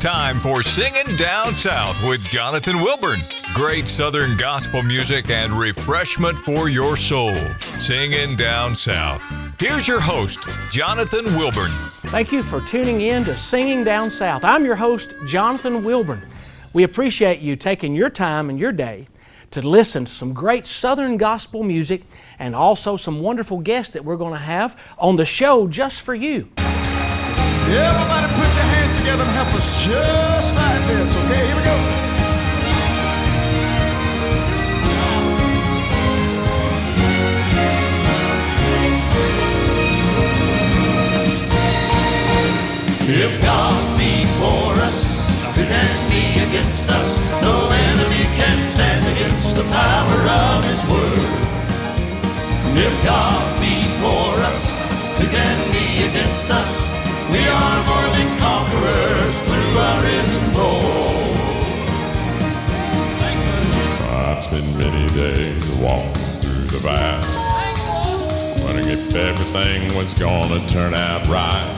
time for Singing Down South with Jonathan Wilburn. Great Southern gospel music and refreshment for your soul. Singing Down South. Here's your host, Jonathan Wilburn. Thank you for tuning in to Singing Down South. I'm your host, Jonathan Wilburn. We appreciate you taking your time and your day to listen to some great Southern gospel music and also some wonderful guests that we're going to have on the show just for you. Everybody put your hands together and help us just like this, okay? Here we go. If God be for us, who can be against us? No enemy can stand against the power of His Word. If God be for us, who can be against us? We are more than conquerors through our risen Lord. I've spent many days walking through the valley, wondering if everything was gonna turn out right.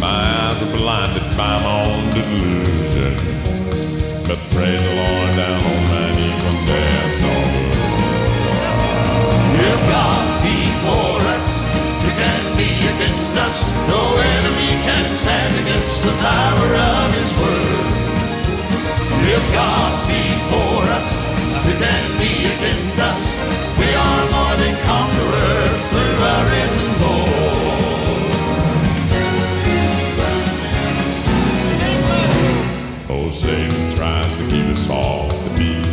My eyes are blinded by my own delusion, but praise the Lord, down on my knees one day I saw the Lord. If God be for us, who can be against us? No enemy can stand against the power of His Word. If God be for us, who can be against us? We are more than conquerors through our risen Lord. Oh, Satan tries to keep us off the beat,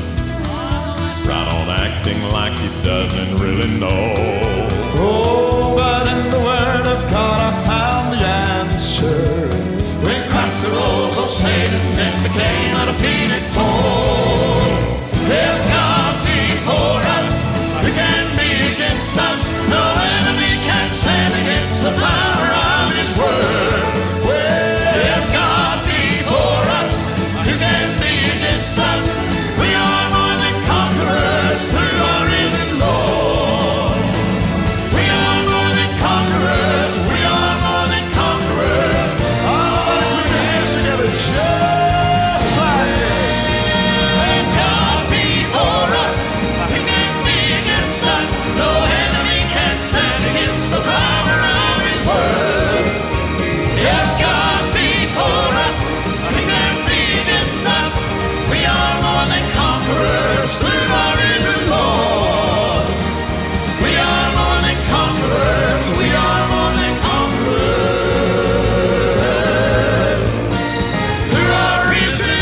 right on acting like he doesn't really know. Oh, but in the Word of God I found the answer. When Christ arose, oh Satan then became a defeated foe. If God be for us, who can be against us? No enemy can stand against the power of His Word. Well, if God be for us, who can be against us? We are more than conquerors through our risen Lord. We are more than conquerors. We are more than conquerors. Everybody put your hands together just like this. If God be for us, who can be against us? No enemy can stand against the power of His Word. If God be for us, who can be against us? We are more than conquerors through our risen Lord. We are more than conquerors. We are more than conquerors through our risen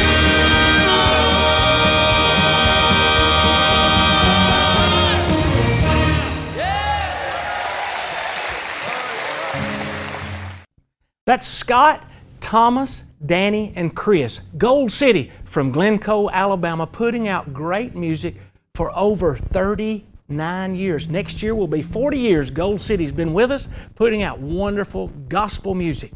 That's Scott, Thomas, Danny, and Chris, Gold City from Glencoe, Alabama, putting out great music for over 39 years. Next year will be 40 years Gold City's been with us, putting out wonderful gospel music.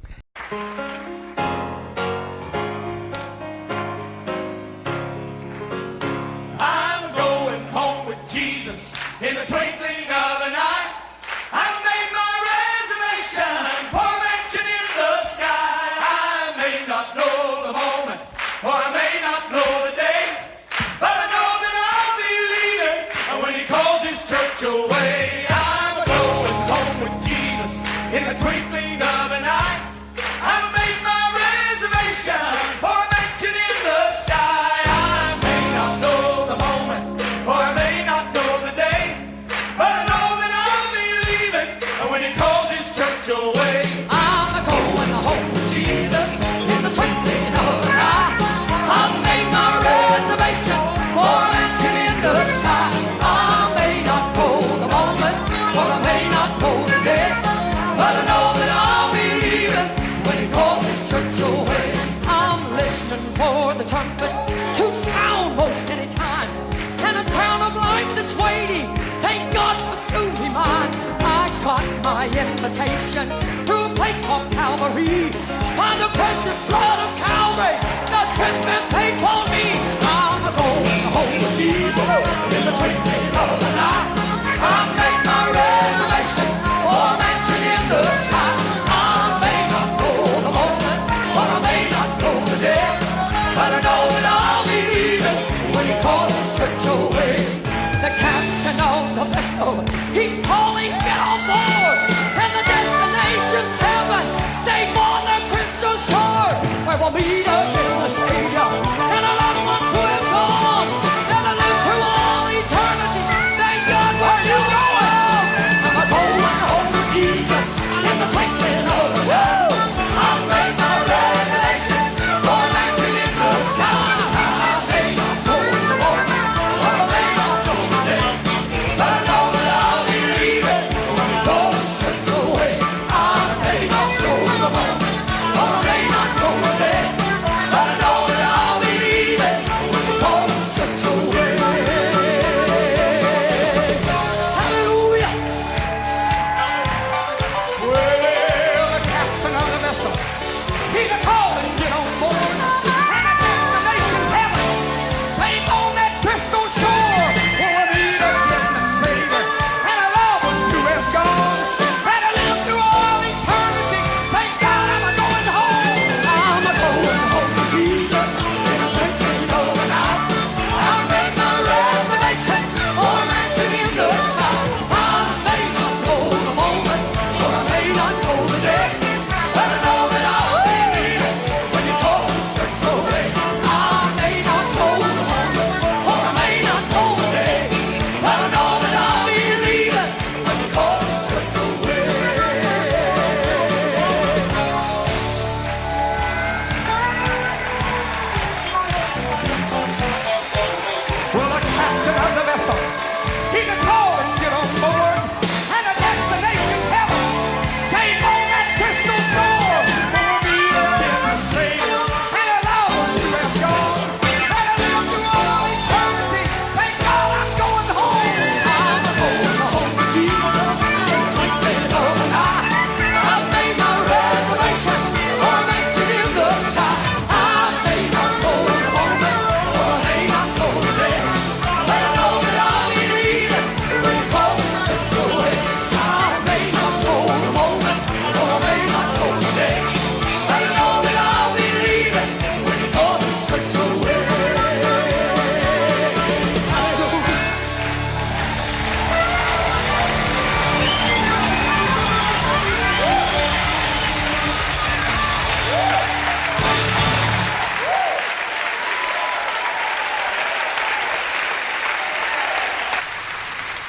I'm going home with Jesus in the twinkling of an eye. I've made my reservation for a mansion in the sky. I may not know the moment, or I may not know the day, but I know that I'll be leaving when He calls His church away. I'm going home with Jesus in the twinkling of an eye. I've made my reservation for a mansion in the sky. I may not know the moment, or I may not know the day, but I know that I'll be leaving when He calls His church away. I'm going home with Jesus in the twinkling of an eye. I've made my reservation for a mansion in the sky. I may not know the moment, or I may not know the day, but I know that I'll be leaving when He calls His church away. I'm listening for the trumpet to sound most any time, and a crown of life that's waiting. Thank God for soon be mine. I got my invitation to a place called Calvary. By the precious blood of Calvary, the trip been paid for me. I'm going home with Jesus in the twinkling of an eye. I made my reservation for a mansion in the sky. I may not know the moment, or I may not know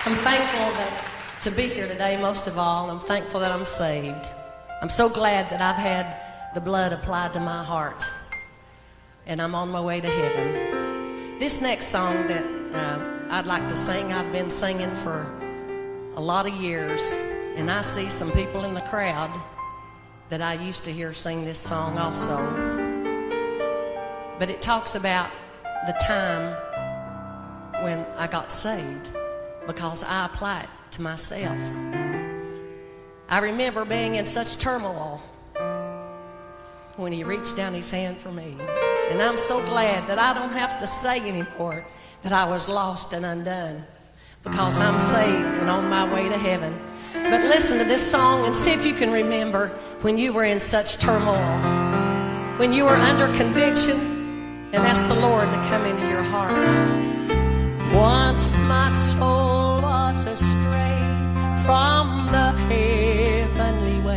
I'm thankful to be here today, most of all. I'm thankful that I'm saved. I'm so glad that I've had the blood applied to my heart, and I'm on my way to heaven. This next song that I'd like to sing, I've been singing for a lot of years, and I see some people in the crowd that I used to hear sing this song also. But it talks about the time when I got saved, because I applied it to myself. I remember being in such turmoil when he reached down his hand for me. And I'm so glad that I don't have to say anymore that I was lost and undone, because I'm saved and on my way to heaven. But listen to this song and see if you can remember when you were in such turmoil, when you were under conviction, and ask the Lord to come into your heart. Once my soul was astray from the heavenly way.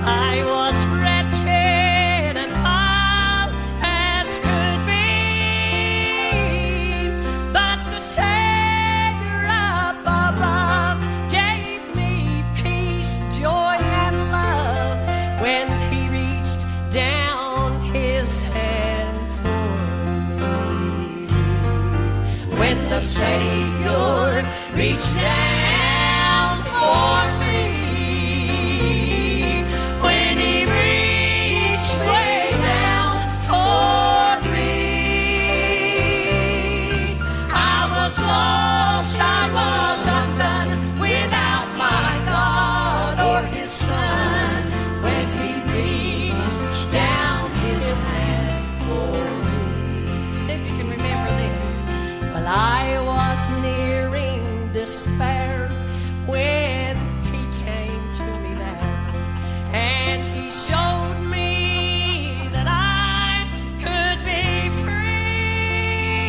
I was wretched and foul as could be, but the Savior up above gave me peace, joy, and love when he reached down his hand for me. When the Savior reached down for me, when he reached way down for me, I was lost, I was undone, without my God or his Son, when he reached down his hand for me. See if you can remember this. Well, I was nearing despair when he came to me there, and he showed me that I could be free.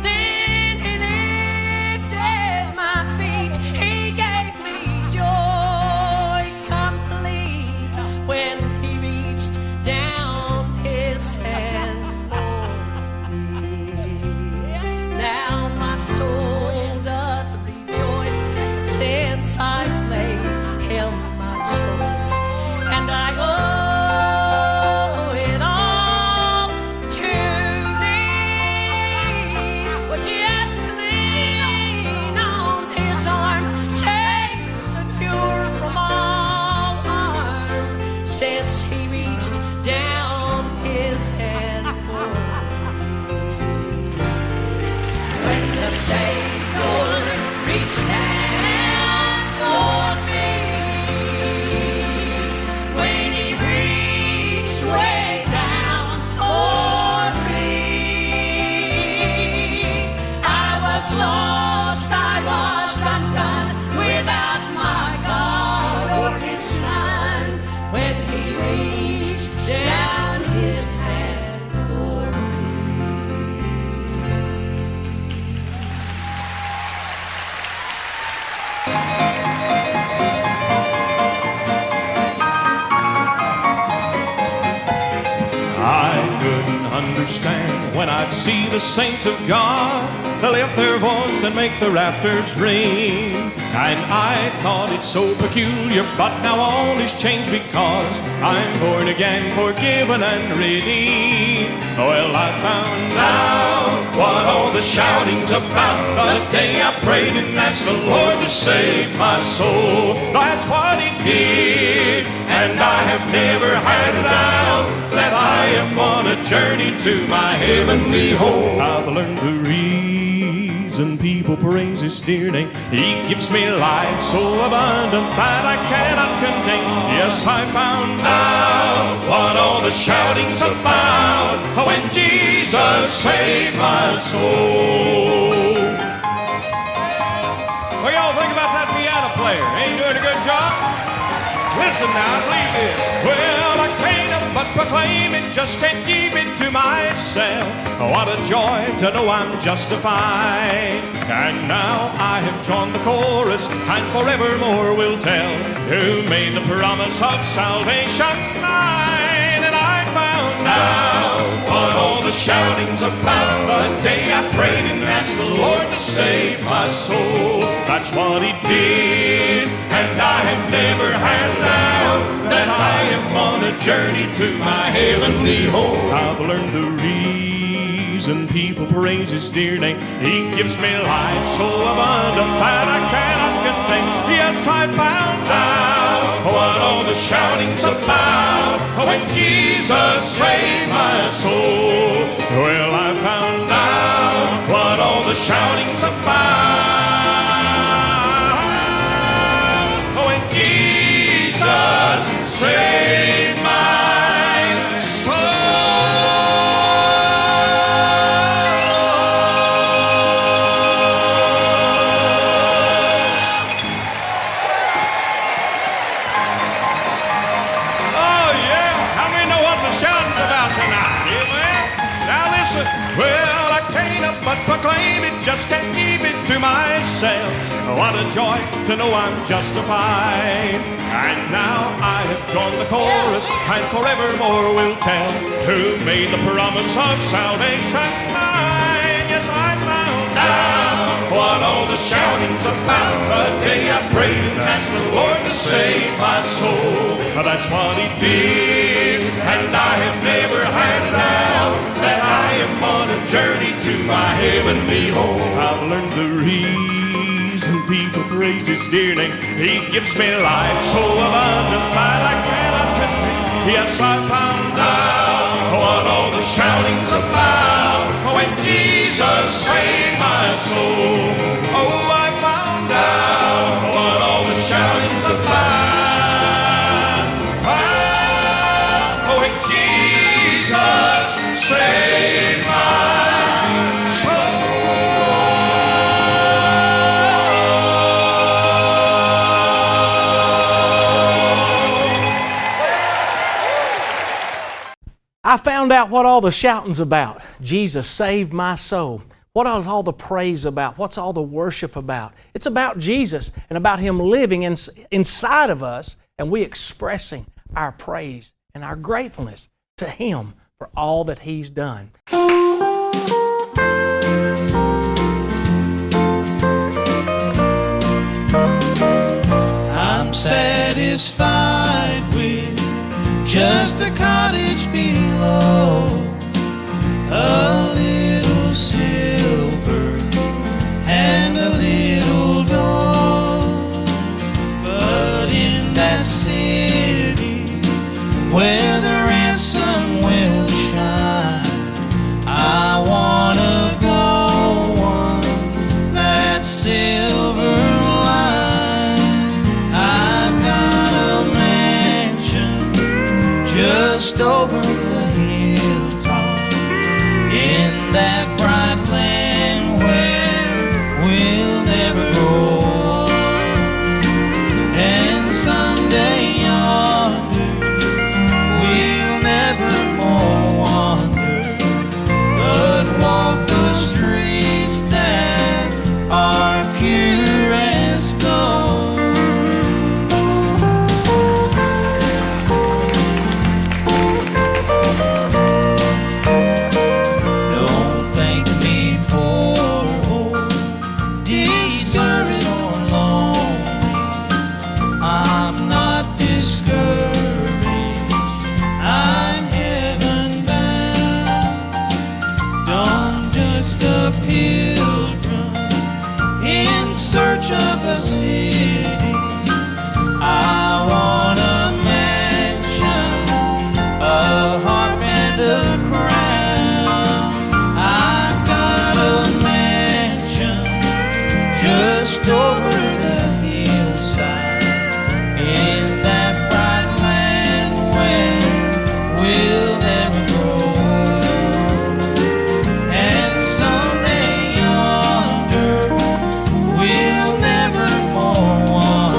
Then he lifted my feet, he gave me joy complete when he reached down his hand for me. Now my soul doth rejoice, since I've made him my choice, and I owe it all to thee. Would you just lean on his arm, safe, secure from all harm, since he reached down his hand for me. When the Savior reached down for me, when he reached way down for me, I was lost, I was undone, without my God or his Son, when he reached down his hand for me. I couldn't understand when I'd see the saints of God lift their voice and make the rafters ring. And I thought it so peculiar, but now all is changed because I'm born again, forgiven and redeemed. Well, I found out what all the shouting's about the day I prayed and asked the Lord to save my soul. That's what he did, and I have never had a doubt that I am on a journey to my heavenly home. I've learned the reason people praise his dear name. He gives me life so abundant that I cannot contain. Yes, I found out what all the shouting's about when Jesus saved my soul. What y'all think about that piano player? Ain't he doing a good job? Listen now, please this. Well, I can't help but proclaim it, just can't keep it to myself. What a joy to know I'm justified. And now I have joined the chorus, and forevermore will tell who made the promise of salvation mine. And I found out what all all the shoutings about the day I prayed and asked the Lord to save my soul. That's what He did, and I have never had a doubt that I am on a journey to my heavenly home. I've learned the reason people praise His dear name. He gives me life so abundant that I cannot contain. Yes, I found out what all the shouting's about when Jesus saved my soul. Well, I found out what all the shouting's about when Jesus saved my soul. Oh yeah, how many know what the shouting's about tonight? Amen. Now listen, well, I can't help but proclaim it, just can't keep it to myself. What a joy to know I'm justified. And now I have joined the chorus, and forevermore will tell who made the promise of salvation mine. Yes, I found out what all the shouting's about the day I prayed and asked the Lord to save my soul. That's what He did, and I have never had a doubt that I am on a journey to my heavenly home. I've learned the reason people praise His dear name. He gives me life so abundant that I cannot contain. Yes, I found out what all the shouting's about when Jesus saved my soul. Oh, I found out what all the shouting's about when Jesus saved my soul. I found out what all the shouting's about. Jesus saved my soul. What is all the praise about? What's all the worship about? It's about Jesus and about Him living inside of us, and we expressing our praise and our gratefulness to Him for all that He's done. I'm satisfied with just a cottage below, a little silver and a little gold. But in that city where the ransom will shine, I wanna go on that silver line. I've got a mansion just over the hilltop in that bright land where we'll never grow old. And someday yonder we'll never more wander, but walk the streets that are pure as gold. Don't think me poor or discouraged or lonely. I'm not discouraged, I'm heaven bound. Don't just a pilgrim in search of a city. I want a mansion, a harp and a crown. I've got a mansion just over the hillside in that bright land where we'll never grow old. And someday yonder we'll never more wander,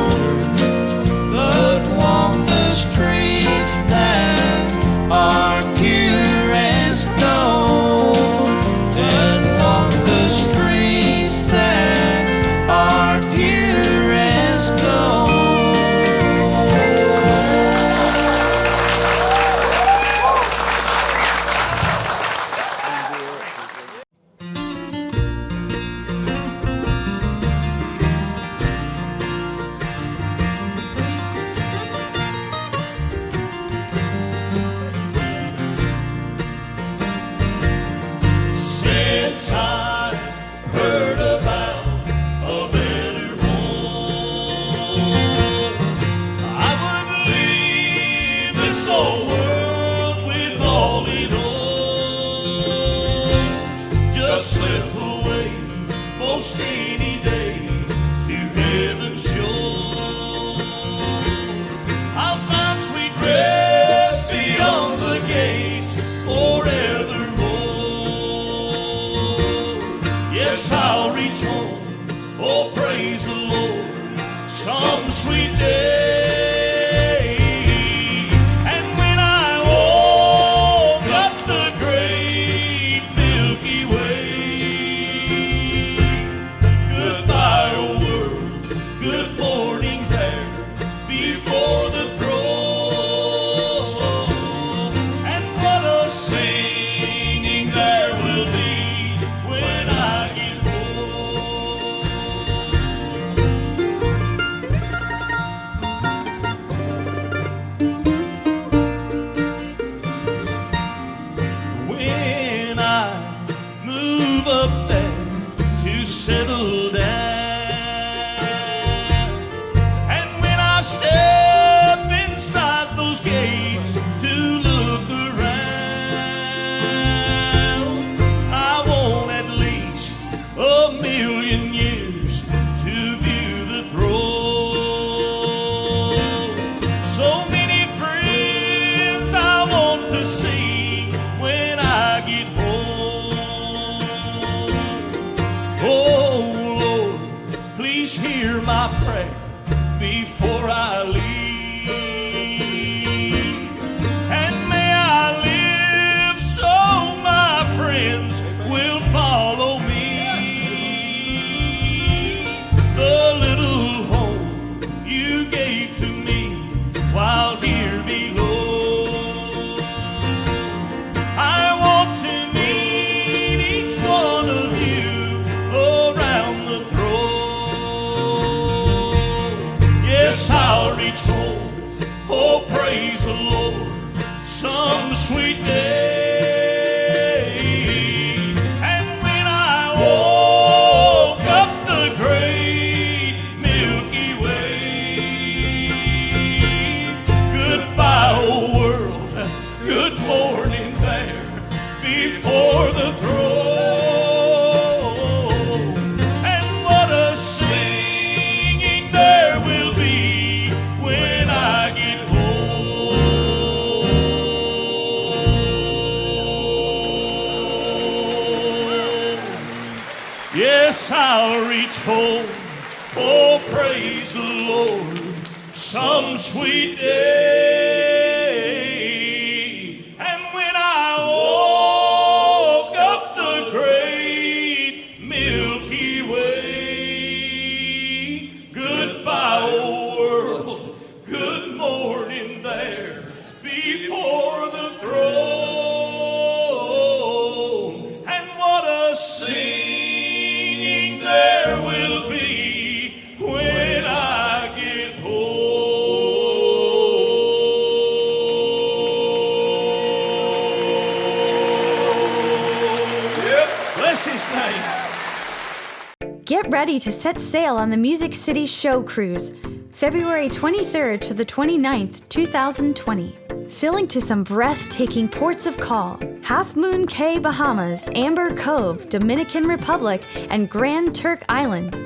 most any day to heaven's shore. I'll find sweet rest beyond the gates forevermore. Yes, I'll reach home, oh praise the Lord, some sweet day. Settle down, and when I step inside those gates to look around, I want at least 1,000,000 years to view the throne. So many friends I want to see when I get home. Oh Lord, please hear my prayer before I leave. And may I live so my friends will follow me. The little home you gave to me while here below, I want to meet each one of you around the throne. Yes, I'll reach home, oh praise the Lord, some sweet day. And when I woke up the great Milky Way, goodbye old world, good morning there before the throne. Yes, I'll reach home, oh praise the Lord, some sweet day. And when I woke up the great Milky Way, goodbye old world, good morning there before the throne. And what a scene there will be when I get home. Yep, bless his name. Get ready to set sail on the Music City Show Cruise, February 23rd to the 29th, 2020. Sailing to some breathtaking ports of call: Half Moon Cay, Bahamas, Amber Cove, Dominican Republic, and Grand Turk Island.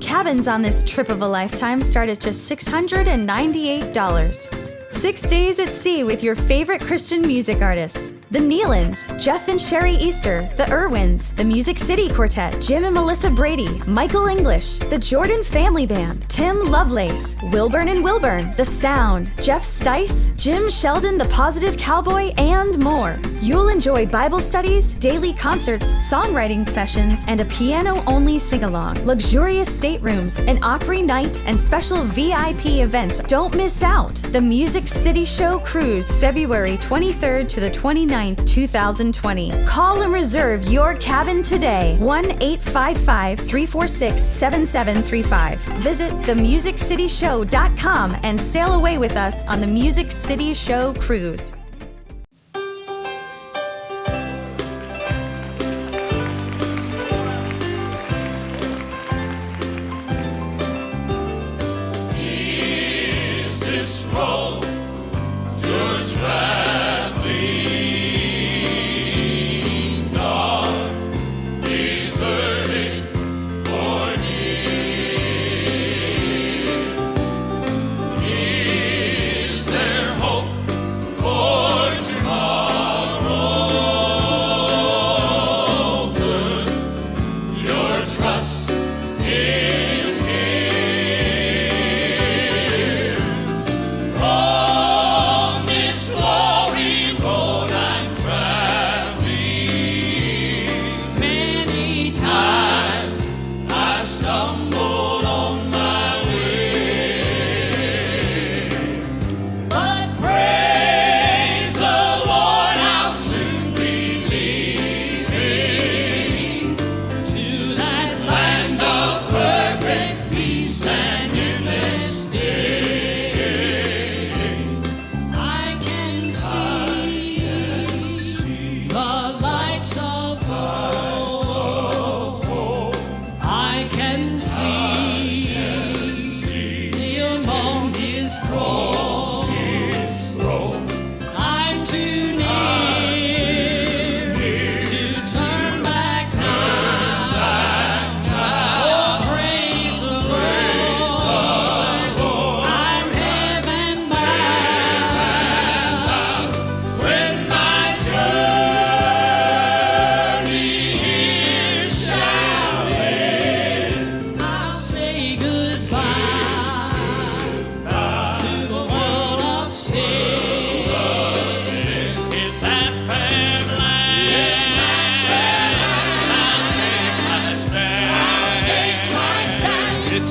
Cabins on this trip of a lifetime start at just $698. 6 days at sea with your favorite Christian music artists: the Nealons, Jeff and Sherry Easter, the Irwins, the Music City Quartet, Jim and Melissa Brady, Michael English, the Jordan Family Band, Tim Lovelace, Wilburn and Wilburn, The Sound, Jeff Stice, Jim Sheldon, the Positive Cowboy, and more. You'll enjoy Bible studies, daily concerts, songwriting sessions, and a piano-only sing-along, luxurious staterooms, an Opry night, and special VIP events. Don't miss out. The Music City Show Cruise, February 23rd to the 29th, 2020. Call and reserve your cabin today. 1-855-346-7735. Visit themusiccityshow.com and sail away with us on the Music City Show Cruise. Is this road you're traveling on? These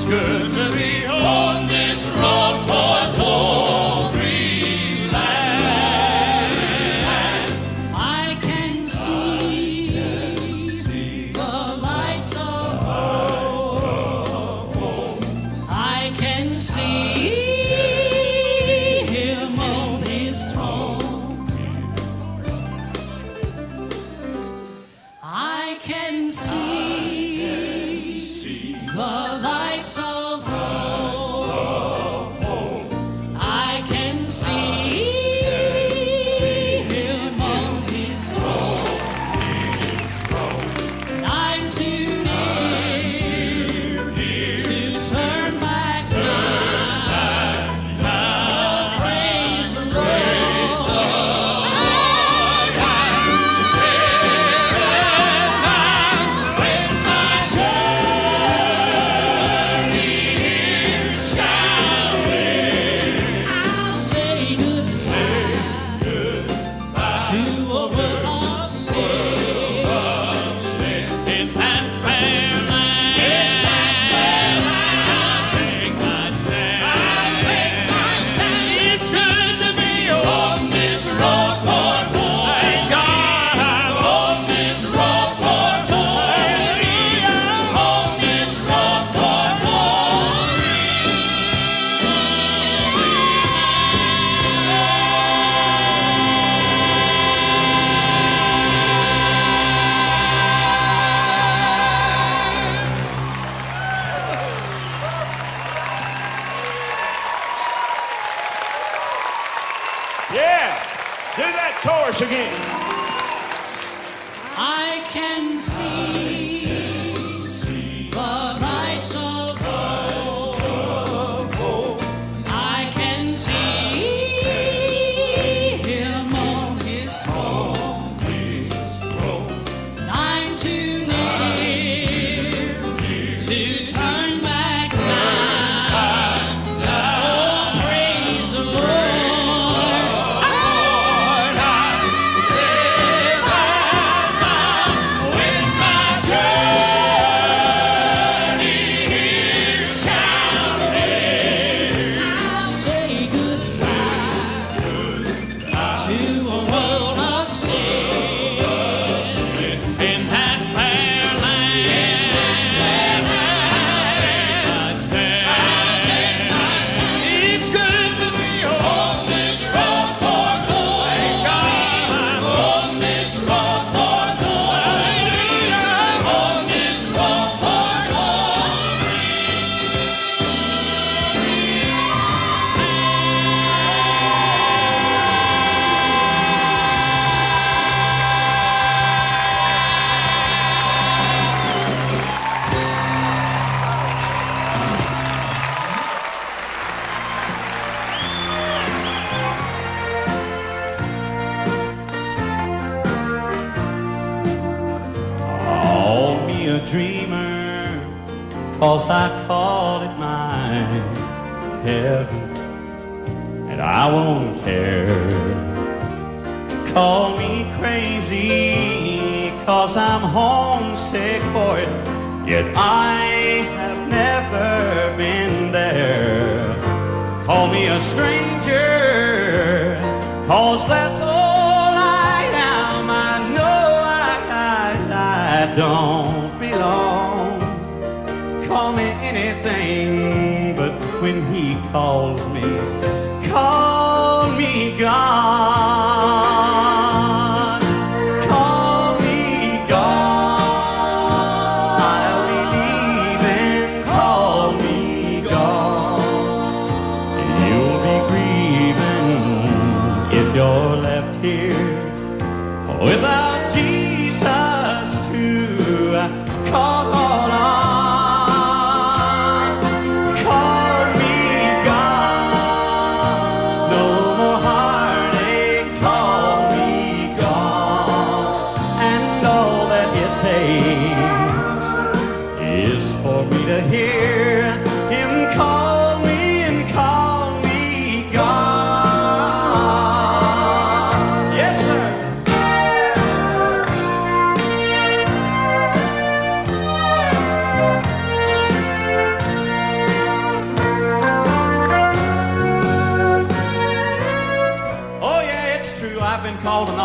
It's good to be on this road for glory land. I can see the lights of hope. I can see him on his throne. I can see the lights of hope. I can see him on his throne. And I'm too near to turn back now. Praise the Lord. I'll say goodbye to a world of sin. In that fair land, I'll take my stand. It's good to be on this road for glory. Thank God I'm on this road for glory. On this road for glory. Yeah, do that chorus again. I can see the lights of hope. I can see him on his throne. And I'm too near to turn back now. Oh, praise the Lord. With my journey here shall end, I'll say goodbye to a world of sin. In that fair land, I stand. It's good to be on this road for glory. Thank God I'm on this road for glory. On this road for glory. Call me a dreamer, 'cause I called it mine. Heaven, and I won't care. Call me crazy, 'cause I'm homesick for it. Yet I have never been there. Call me a stranger, 'cause that's all I am. I know I don't belong. Call me anything, but when he calls me, call me God. Call me God. I'll be leaving. Call me God. And you'll be grieving if you're left here without Jesus to call on. Call me God. No more heartache. Call me God. And all that it takes is for me to hear him call me and call me God. Yes, sir.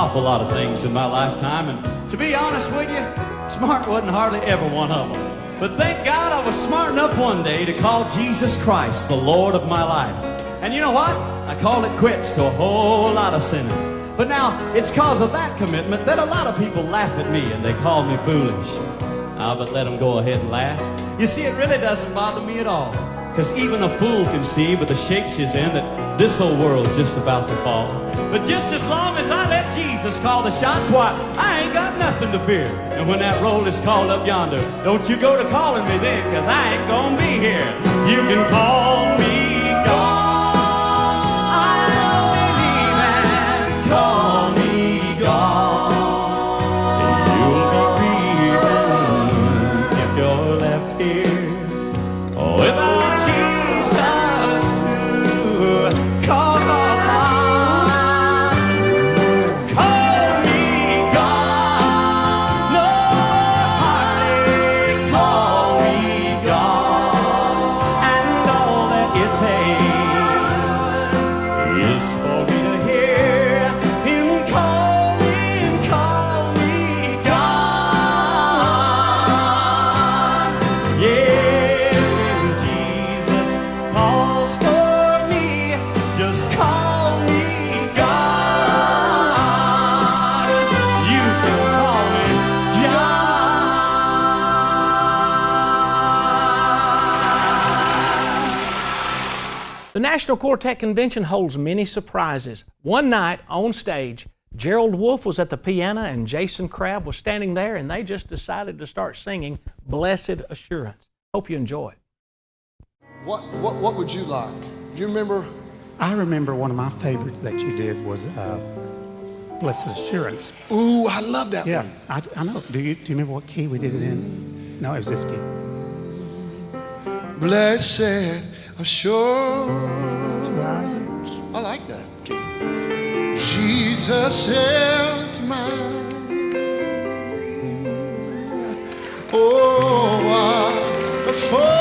awful lot of things in my lifetime, and to be honest with you, smart wasn't hardly ever one of them. But thank God I was smart enough one day to call Jesus Christ the Lord of my life. And you know what? I called it quits to a whole lot of sinning. But now, it's cause of that commitment that a lot of people laugh at me and they call me foolish. But let them go ahead and laugh. You see, it really doesn't bother me at all. Because even a fool can see with the shape she's in that this whole world's just about to fall. But just as long as I let Jesus call the shots, why, I ain't got nothing to fear. And when that roll is called up yonder, don't you go to calling me then, because I ain't gonna be here. You can call me God. I'll believe and call me God. And you'll be grieving if you're left here. Oh, without The National Quartet Convention holds many surprises. One night on stage, Gerald Wolfe was at the piano and Jason Crabb was standing there, and they just decided to start singing Blessed Assurance. Hope you enjoy it. What would you like? Do you remember? I remember one of my favorites that you did was Blessed Assurance. Ooh, I love that one. Yeah, I know. Do you remember what key we did it in? No, it was this key. Blessed Assurance. Right. I like that key. Jesus is mine. Oh, a foretaste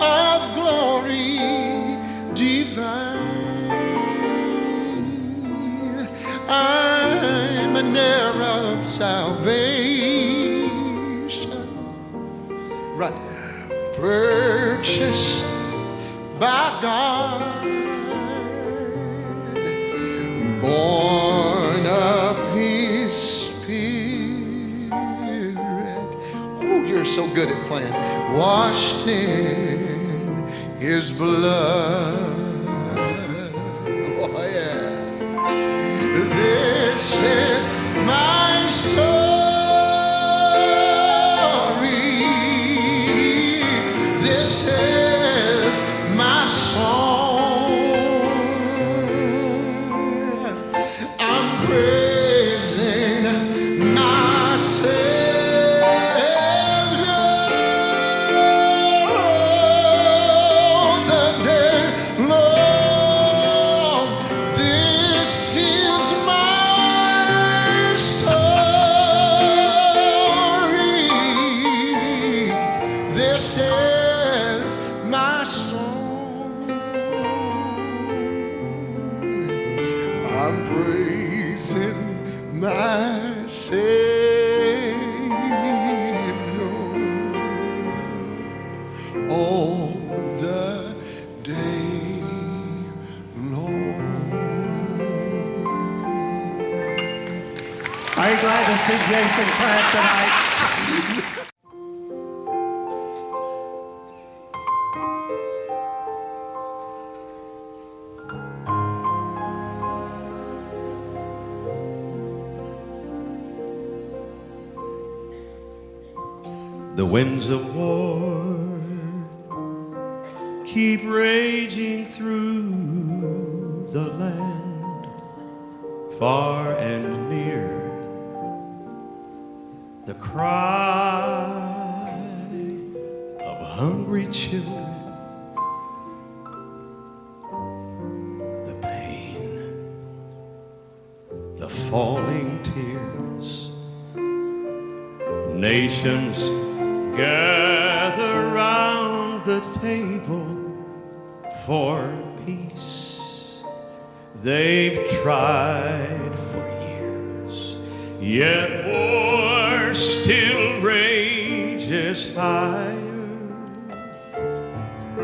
of glory divine. I'm an heir of salvation, right? Purchased by God, born of His Spirit. Oh, you're so good at playing. Washed in His blood. Oh, yeah. This is my story. This is my song. I'm praising my Savior the day long. This is my story. This is my song. I'm praising my Savior all the day long. Are you glad to see Jason Crabb tonight? The winds of war keep raging through the land, far and near. The cry of hungry children, the pain, the falling tears. Nations gather round the table for peace. they've tried for years, yet war still rages higher,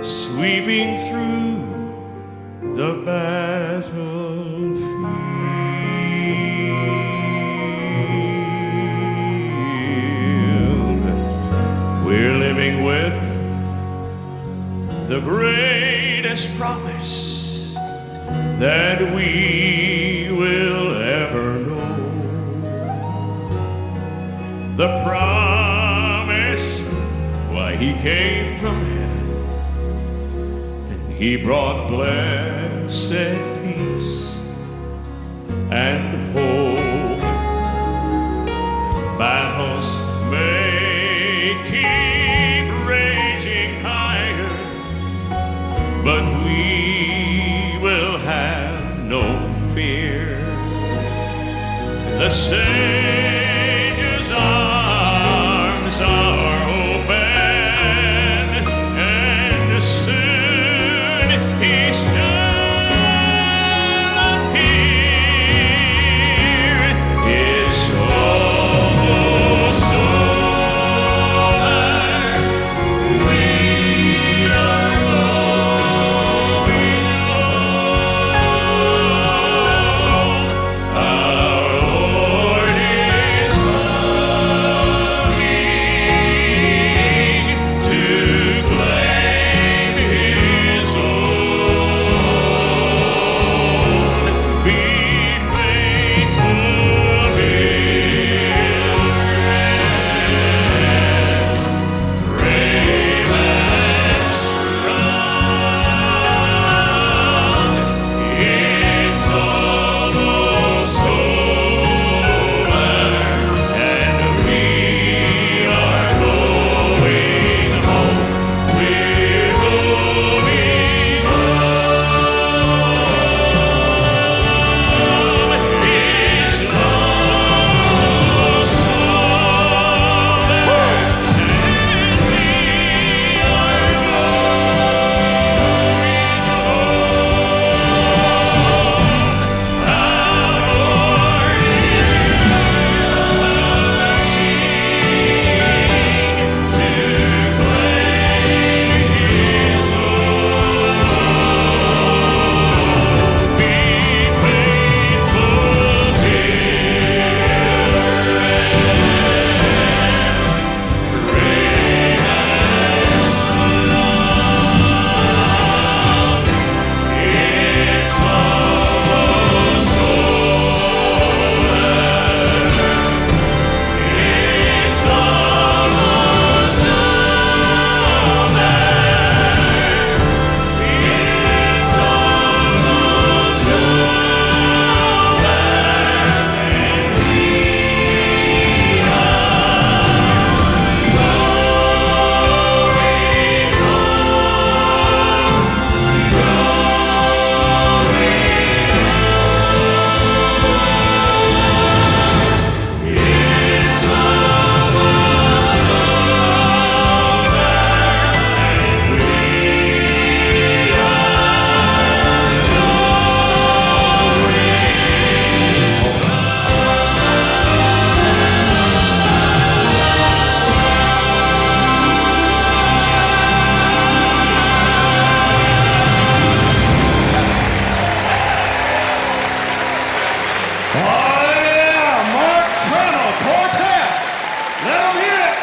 sweeping through the battlefield. We're living with the greatest promise that we will ever know. The promise, why he came from heaven and he brought blessed peace and hope. Battles may keep raging higher, but we will have no fear. The Savior's arms are open, and soon he shall appear. It's almost over. We are going home. Our Lord is coming to claim his own. Be faithful, brave and strong. It's almost over, and we are going home. We're going home. It's almost over, and we are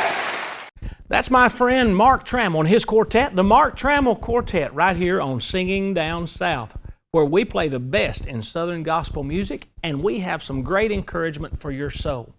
That's my friend Mark Trammell and his quartet, the Mark Trammell Quartet, right here on Singing Down South, where we play the best in Southern gospel music, and we have some great encouragement for your soul.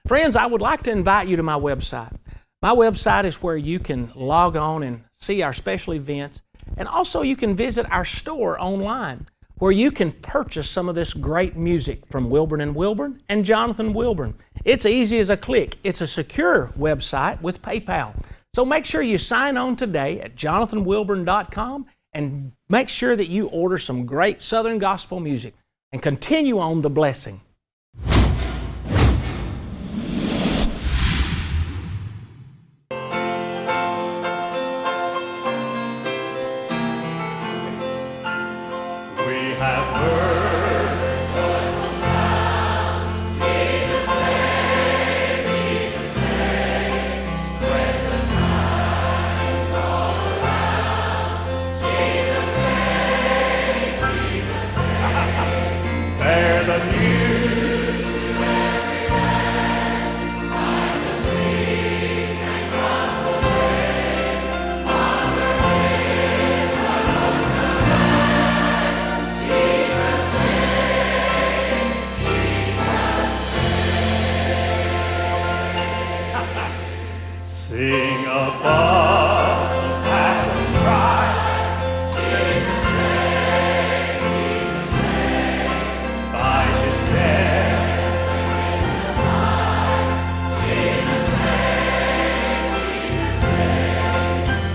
Friends, I would like to invite you to my website. My website is where you can log on and see our special events, and also you can visit our store online, where you can purchase some of this great music from Wilburn and Wilburn and Jonathan Wilburn. It's easy as a click. It's a secure website with PayPal. So make sure you sign on today at jonathanwilburn.com and make sure that you order some great Southern gospel music and continue on the blessing. We have heard Sing above at the strife. Jesus saves, by his death. Jesus saves,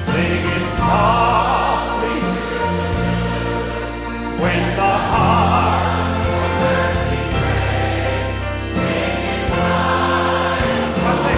sing it softly when the heart for mercy prays. Sing it triumphantly.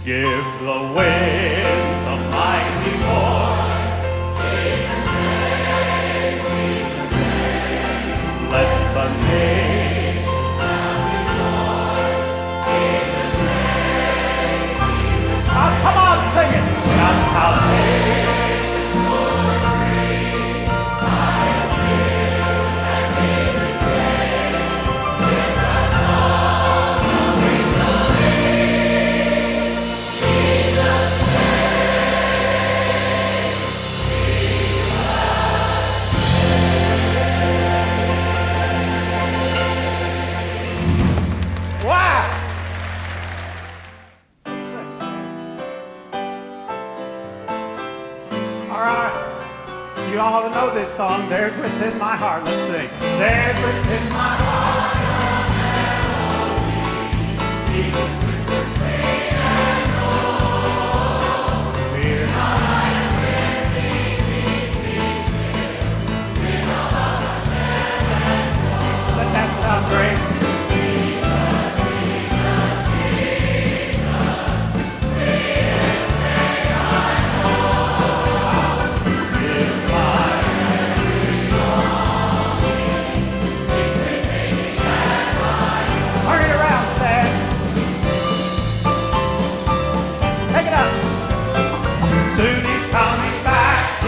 Give the winds a mighty voice. Jesus saves, Jesus saves. Let the nations now rejoice. Jesus saves, Jesus saves. Oh, come on, sing it. Shout salvation for free. Highest news and deepest days. This our song of victory. Wow! All right. You all know this song, There's Within My Heart. Let's sing. There's within my heart a melody. Jesus whispers, stay and go. Fear not, I am with thee. Peace be still. When all others ebb and flow. Let that sound great. Turn it around, Stan. Take it up. Soon he's coming back to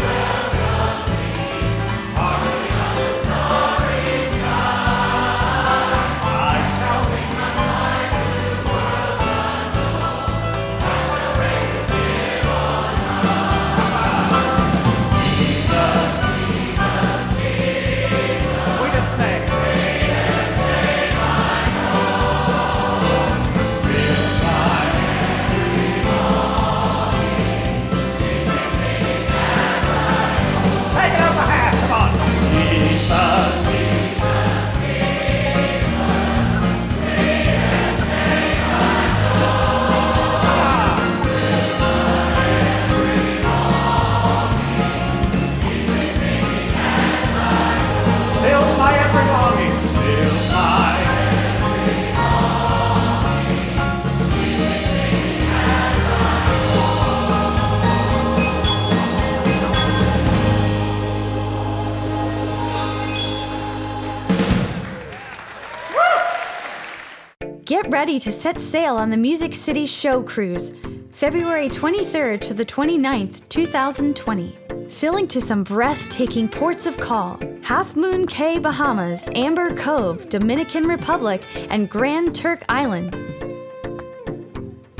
welcome me. Harmony on the starry sky. I shall wing my flight to worlds unknown. I shall reign with him on high. Jesus, Jesus, Jesus. We just sing. Take it up a half, come on. Jesus, Jesus, Jesus, sweetest name I know. Every longing, keeps me singing as I go. Fills my every longing, fills my every longing, keeps me singing as I go. Get ready to set sail on the Music City Show Cruise, February 23rd to the 29th, 2020. Sailing to some breathtaking ports of call: Half Moon Cay, Bahamas, Amber Cove, Dominican Republic, and Grand Turk Island.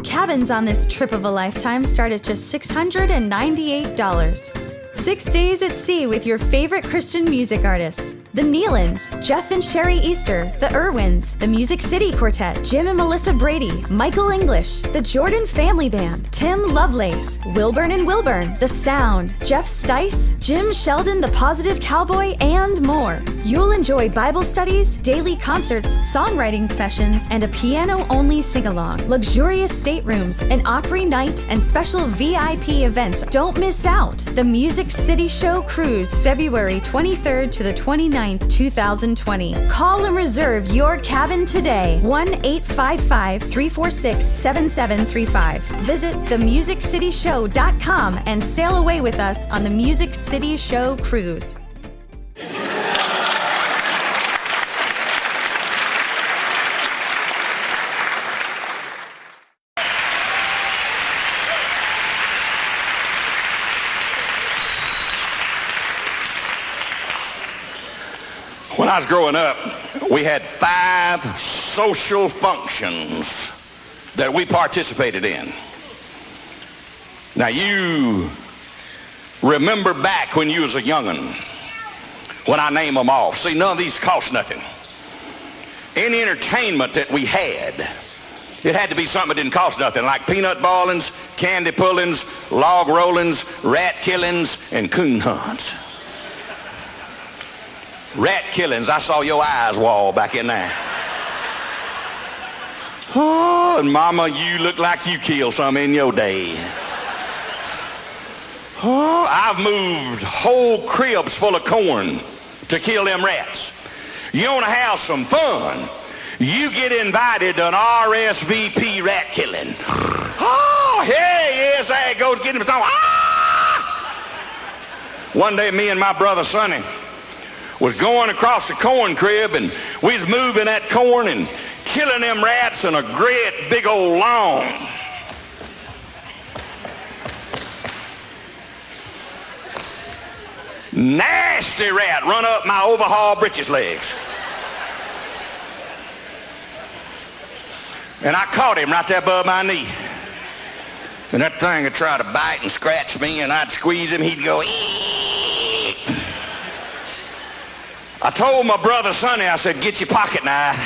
Cabins on this trip of a lifetime start at just $698. 6 days at sea with your favorite Christian music artists: the Nealons, Jeff and Sherry Easter, the Irwins, the Music City Quartet, Jim and Melissa Brady, Michael English, the Jordan Family Band, Tim Lovelace, Wilburn and Wilburn, The Sound, Jeff Stice, Jim Sheldon, the Positive Cowboy, and more. You'll enjoy Bible studies, daily concerts, songwriting sessions, and a piano-only sing-along, luxurious staterooms, an Opry night, and special VIP events. Don't miss out. The Music City Show Cruise, February 23rd to the 29th, 2020. Call and reserve your cabin today. 1-855-346-7735. Visit themusiccityshow.com and sail away with us on the Music City Show Cruise. When I was growing up, we had 5 social functions that we participated in. Now you remember back when you was a young'un, when I name them off. See, none of these cost nothing. Any entertainment that we had, it had to be something that didn't cost nothing, like peanut ballings, candy pullings, log rollings, rat killings, and coon hunts. Rat killings, I saw your eyes wall back in there. Oh, and Mama, you look like you killed some in your day. Oh, I've moved whole cribs full of corn to kill them rats. You want to have some fun, you get invited to an RSVP rat killing. Oh, hey, yes, there goes getting him. Ah! One day, me and my brother Sonny was going across the corn crib, and we was moving that corn and killing them rats in a great big old lawn. Nasty rat run up my overhaul breeches legs. And I caught him right there above my knee. And that thing would try to bite and scratch me, and I'd squeeze him, he'd go, eek. I told my brother Sonny, I said, get your pocket knife,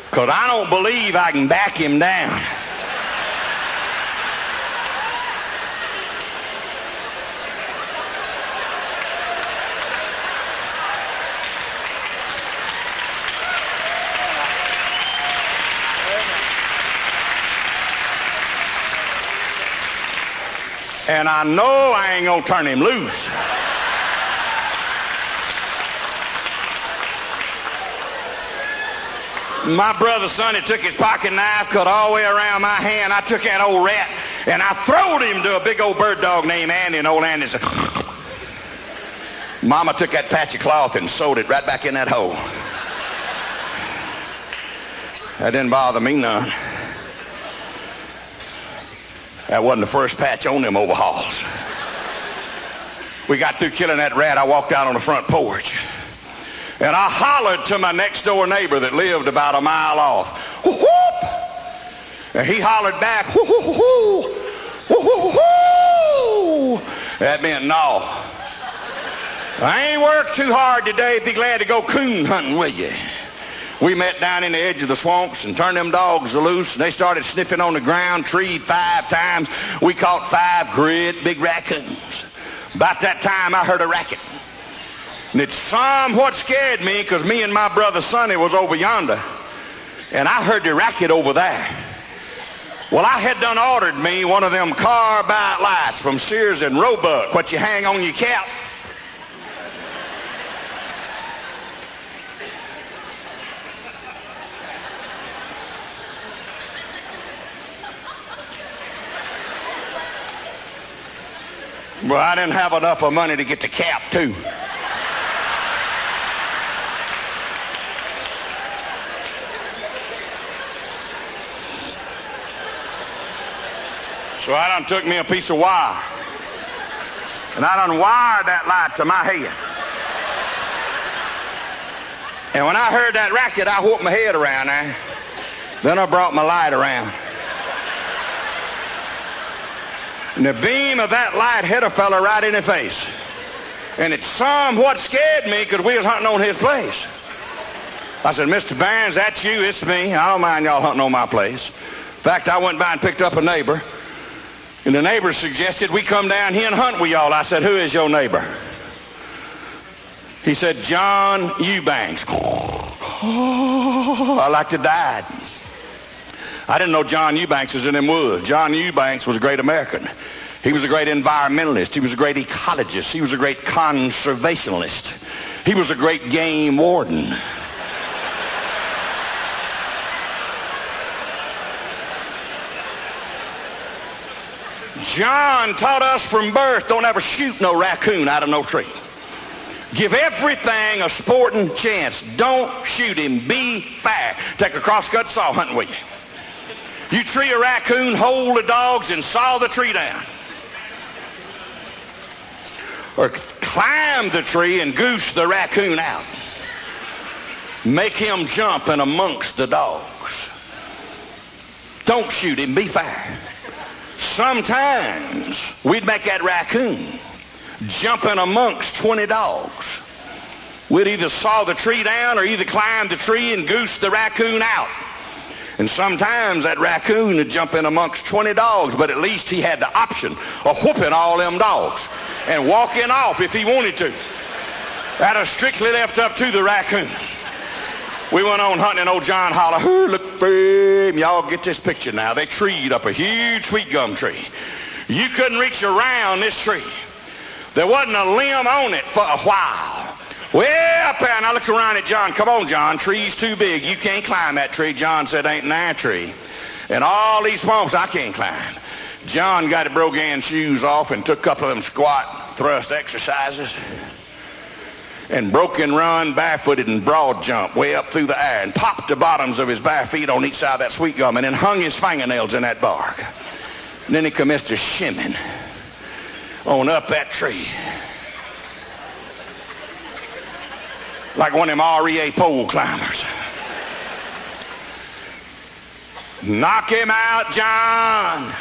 because I don't believe I can back him down. And I know I ain't gonna turn him loose. My brother Sonny took his pocket knife, cut all the way around my hand. I took that old rat and I throwed him to a big old bird dog named Andy, and old Andy said, Mama took that patch of cloth and sewed it right back in that hole. That didn't bother me none. That wasn't the first patch on them overhauls. We got through killing that rat. I walked out on the front porch, and I hollered to my next door neighbor that lived about a mile off. Whoop, whoop. And he hollered back, whoop, whoop, whoop, whoop, whoop, whoop. That meant no. I ain't worked too hard today. Be glad to go coon hunting with you. We met down in the edge of the swamps and turned them dogs loose, and they started sniffing on the ground, treed 5 times. We caught 5 great big raccoons. About that time, I heard a racket. And it somewhat scared me, because me and my brother Sonny was over yonder, and I heard the racket over there. Well, I had done ordered me one of them carbide lights from Sears and Roebuck, what you hang on your cap. Well, I didn't have enough of money to get the cap, too. So I done took me a piece of wire, and I done wired that light to my head. And when I heard that racket, I whooped my head around there. Then I brought my light around. And the beam of that light hit a fella right in the face. And it somewhat scared me, because we was hunting on his place. I said, Mr. Barnes, that's you, it's me. I don't mind y'all hunting on my place. In fact, I went by and picked up a neighbor. And the neighbor suggested we come down here and hunt with y'all. I said, who is your neighbor? He said, John Eubanks. Oh, I like to die. I didn't know John Eubanks was in them woods. John Eubanks was a great American. He was a great environmentalist. He was a great ecologist. He was a great conservationist. He was a great game warden. John taught us from birth, don't ever shoot no raccoon out of no tree. Give everything a sporting chance. Don't shoot him. Be fair. Take a crosscut saw hunting with you. You tree a raccoon, hold the dogs, and saw the tree down. Or climb the tree and goose the raccoon out. Make him jump in amongst the dogs. Don't shoot him. Be fair. sometimes we'd make that raccoon jump in amongst 20 dogs. We'd either saw the tree down or either climb the tree and goose the raccoon out. And sometimes that raccoon would jump in amongst 20 dogs, but at least he had the option of whooping all them dogs and walking off if he wanted to. That was strictly left up to the raccoon. We went on hunting, and old John hollered, "Ooh, look, babe." Y'all get this picture now. They treed up a huge sweet gum tree. You couldn't reach around this tree. There wasn't a limb on it for a while. Way up there, and I looked around at John. "Come on, John, tree's too big. You can't climb that tree." John said, "Ain't that tree. And all these swamps I can't climb." John got his brogan shoes off and took a couple of them squat thrust exercises and broke and run barefooted and broad jump way up through the air and popped the bottoms of his bare feet on each side of that sweet gum and then hung his fingernails in that bark. And then he commenced to shimming on up that tree like one of them REA pole climbers. "Knock him out, John."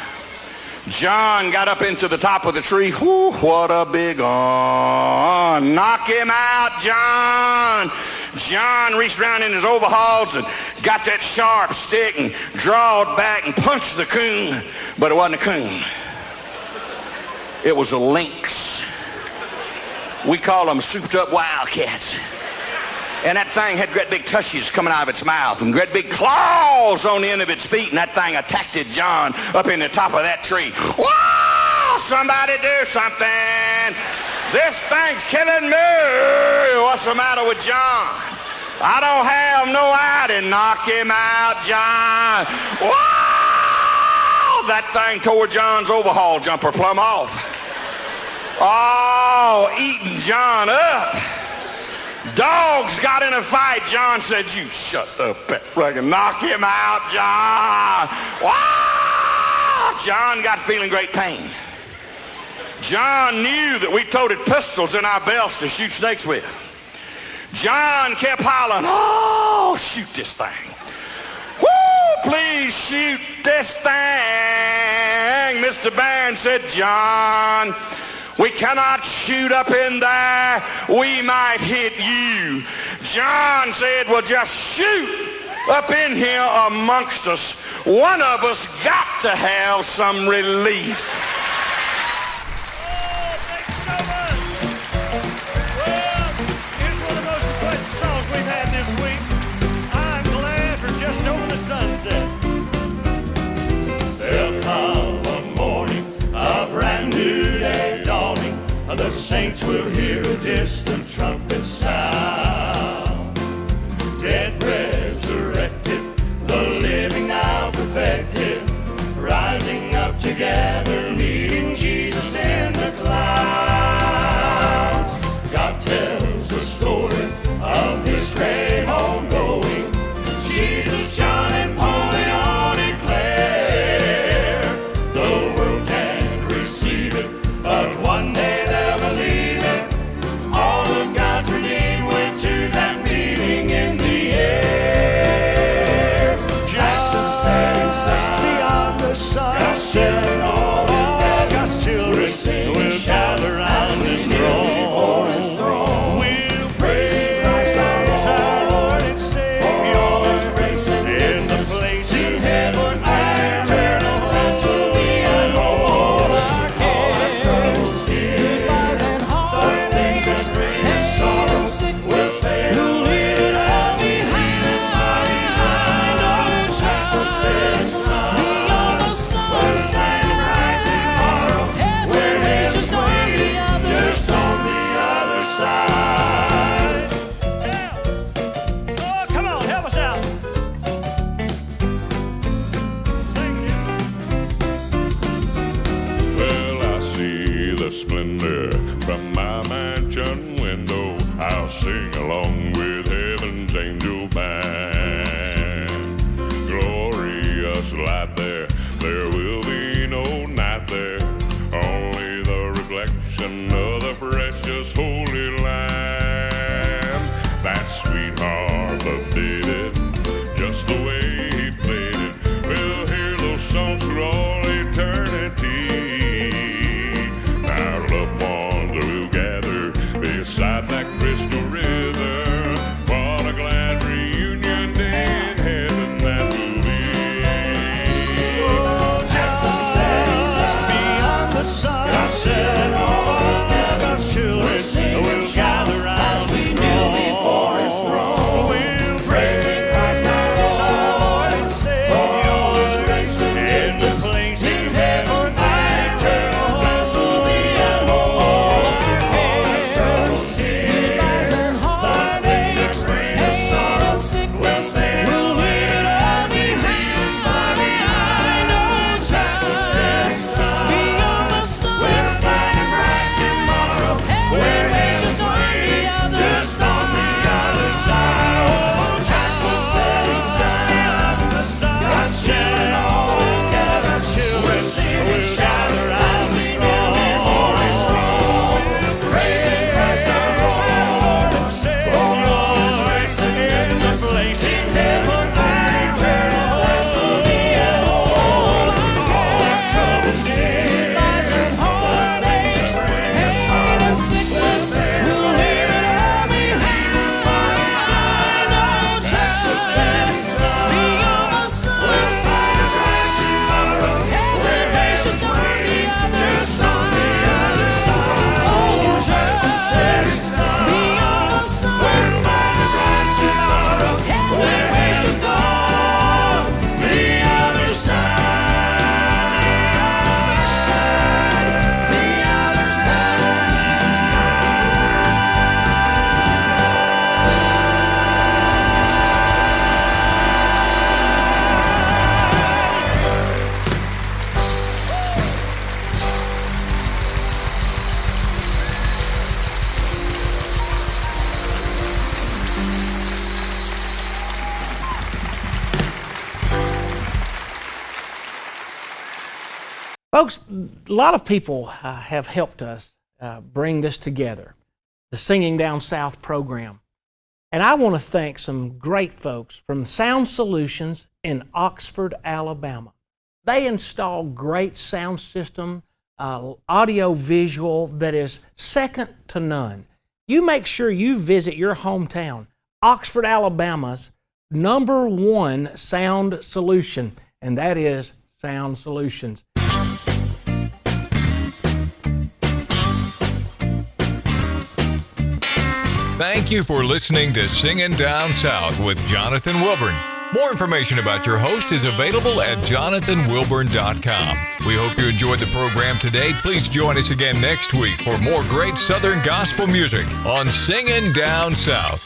John got up into the top of the tree. Whew, what a big on. "Knock him out, John." John reached around in his overalls and got that sharp stick and drawed back and punched the coon. But it wasn't a coon. It was a lynx. We call them souped up wildcats. And that thing had great big tushes coming out of its mouth and great big claws on the end of its feet, and that thing attacked John up in the top of that tree. "Whoa! Somebody do something! This thing's killing me! What's the matter with John? I don't have no idea." "Knock him out, John." Whoa! That thing tore John's overhaul jumper plumb off. Oh, eating John up. Dogs got in a fight. John said, "You shut up, pet rag, knock him out, John." Wow! John got feeling great pain. John knew that we toted pistols in our belts to shoot snakes with. John kept hollering, "Oh, shoot this thing. Woo, please shoot this thing." Mr. Barron said, "John, we cannot shoot up in there. We might hit you." John said, "Well, just shoot up in here amongst us. One of us got to have some relief." Oh, thank you so much. Well, here's one of the most requested songs we've had this week. "I'm Glad for Just Over the Sunset." There'll come a morning, a brand new day dawning. The saints will hear a distant trumpet sound. Dead resurrected, the living now perfected, rising up together, meeting Jesus in the clouds. God tells a story of this great homegoing. Jesus, John, and Paul, they all declare the world can't receive it, but one day they'll believe it. All of God's redeemed went to that meeting in the air. Jesus said, "Just beyond the sunset, and all God's children will shout around His throne. We'll praise Christ our Lord and Savior in the place in heaven. Eternal bliss will be at home. All our cares, tears, and hard things and great and sorrow will sail away as we leave it far behind. Oh, Jesus says, beyond the sunset, bright tomorrow, heaven is just on the other side. Yeah. Oh, come on, help us out. Sing it. Well, I see the splendor from my mansion window. I'll sing along with heaven's angel band. Glorious light there, there will be no night there. Only the reflection of the precious holy Lamb. That sweet harp of David, just the way he played it, we'll hear those songs for all eternity. I said all of God's children will gather round His throne. Before His throne. We'll praise Christ our Lord and Savior for His grace to in the place in heaven. Eternal blessed will be at home. All our troubles, tears, and heartaches, pain and sickness, we'll leave it all behind. No chance beyond the sunset. Tomorrow, where it's just on the other side. Oh, just the setting sun. God's children, all God's children will gather as we kneel before His throne, praising Christ our Lord and Savior for His grace in this place in heaven. Eternal blessed will be at home. All our troubles, tears, and heartaches, pain and sickness, we'll leave it all behind. No chance beyond the sunset. Heaven gracious on the other side. Oh, just beyond the sunset. Heaven gracious on the other side. The other side. Folks, a lot of people have helped us bring this together, the Singing Down South program. And I want to thank some great folks from Sound Solutions in Oxford, Alabama. They install great sound system, audio visual that is second to none. You make sure you visit your hometown, Oxford, Alabama's #1 sound solution, and that is Sound Solutions. Thank you for listening to Singing Down South with Jonathan Wilburn. More information about your host is available at jonathanwilburn.com. We hope you enjoyed the program today. Please join us again next week for more great Southern gospel music on Singing Down South.